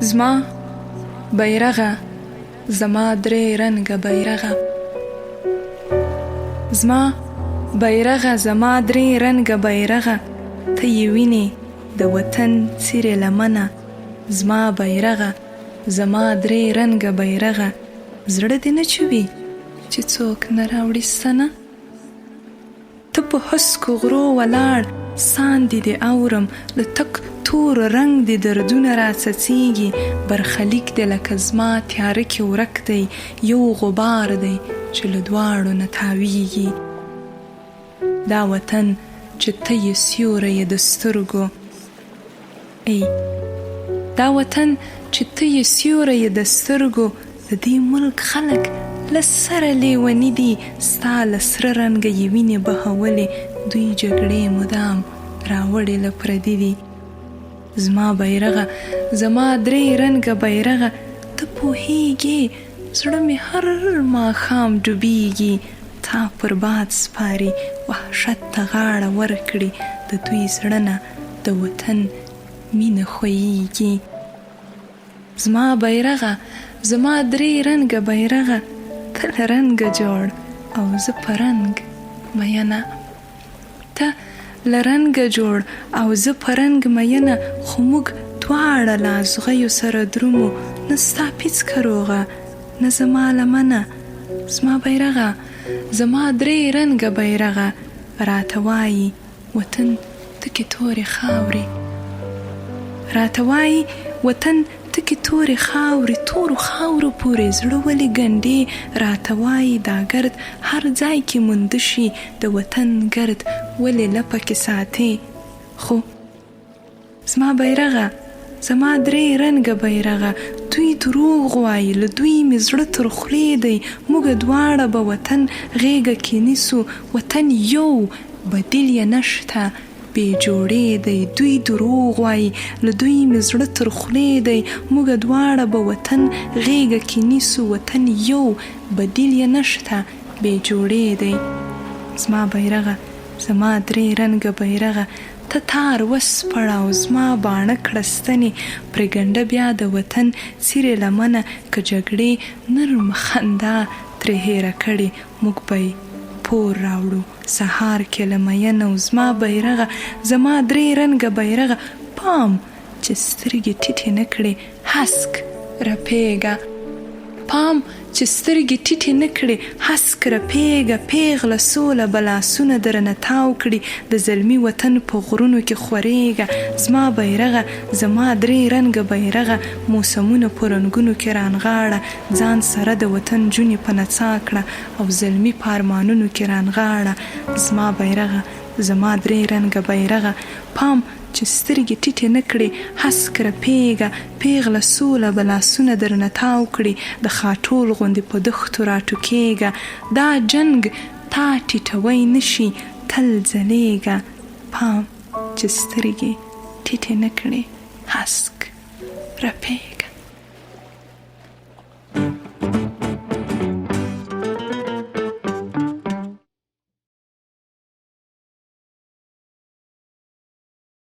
زما بیرغه زما درې رنګه بیرغه زما بیرغه زما درې رنګه بیرغه ته یې وینې د وطن څیرې لمنه زما بیرغه زما درې رنګه بیرغه زړه دې نه چوي چې څوک نه راوړي ستنه ته په هسکو غرو ولاړ ساندې دې اورم له تک تور رنګ دې دردونه راڅڅېږي برخلیک دې لکه زما تیاره کې ورک دی یو غبار دی چې له دواړو نه تاویږي دا وطن چې ته یې سیوری یې د سترګو ای دا وطن چې ته یې سیوری یې د سترګو د دې ملک خلک له سره لیوني دي ستا له سره رنګه یې وینې بهولې دوی جګړې مدام راوړې له پردي دي زما بیرغه زما درې رنګه بیرغه ته پوهیږې زړه مې هر ماښام ډوبیږي تا پر باد سپاري وحشت ته غاړه ورکړي د دوی زړه نه د وطن مینه خویږي زما بیرغه زما درې رنګه بیرغه ته له رنګه جوړ او زه په رنګ مینه ته له رنګه جوړ او زه په رنګ مینه خو موږ دواړه له ازغیو سره درومو نه ستا پیڅکه روغه نه زما لمنه زما بیرغه زما درې رنګه بیرغه راته وایي وطن تکې تورې خاورې راته وایي وطن تکې تورې خاورې تورو خاورو پورې زړه ولې ګنډې راته وایي دا ګرد هر ځای کې مونده شي د وطن ګرد ولې لپه کې ساتې خو زما بیرغه زما درې رنګه بیرغه دوی دروغ وایي له دوی مې زړه تر خولې دی موږ دواړه به وطن غېږه کې نیسو وطن یو بدیل یې نشته بې جوړې دی دوی دروغ وایي له دوی مې زړه تر خولې دی موږ دواړه به وطن غېږه کې نیسو وطن یو بدیل یې نشته بې جوړې دی زما بیرغه زما درې رنګه بیرغه ته تار وسپړه او زما باڼه کړه ستنې پرېږنډه بیا د وطن څیرې لمنه که جګړې نرم خندا ترې هېره کړې موږ به پور راوړو سهار کې له مینه او زما بیرغه زما درې رنګه بیرغه پام چې سترګې ټیټې نه کړې هسک رپېږه پام چې سترګې ټیټې نه کړې هسک رپېږه پیغله سوله به لاسونه درنه تاو کړي د زلمي وطن په غرونو کې خورېږه زما بیرغه زما درې رنګه بیرغه موسمونه په رنګونو کې رانغاړه ځان سره د وطن جونې په نڅا کړه او زلمي په ارمانونو کې رانغاړه زما بیرغه زما درې رنګه بیرغه پام چې سترګې ټیټې نه کړې هسک رپېږه پیغله سوله به لاسونه درنه تاو کړي د خاټول غوندې په دښتو راټوکېږه دا جنګ تا ټیټوی نشي تل ځلېږه پام چې سترګې ټیټې نه کړې هسک رپېږه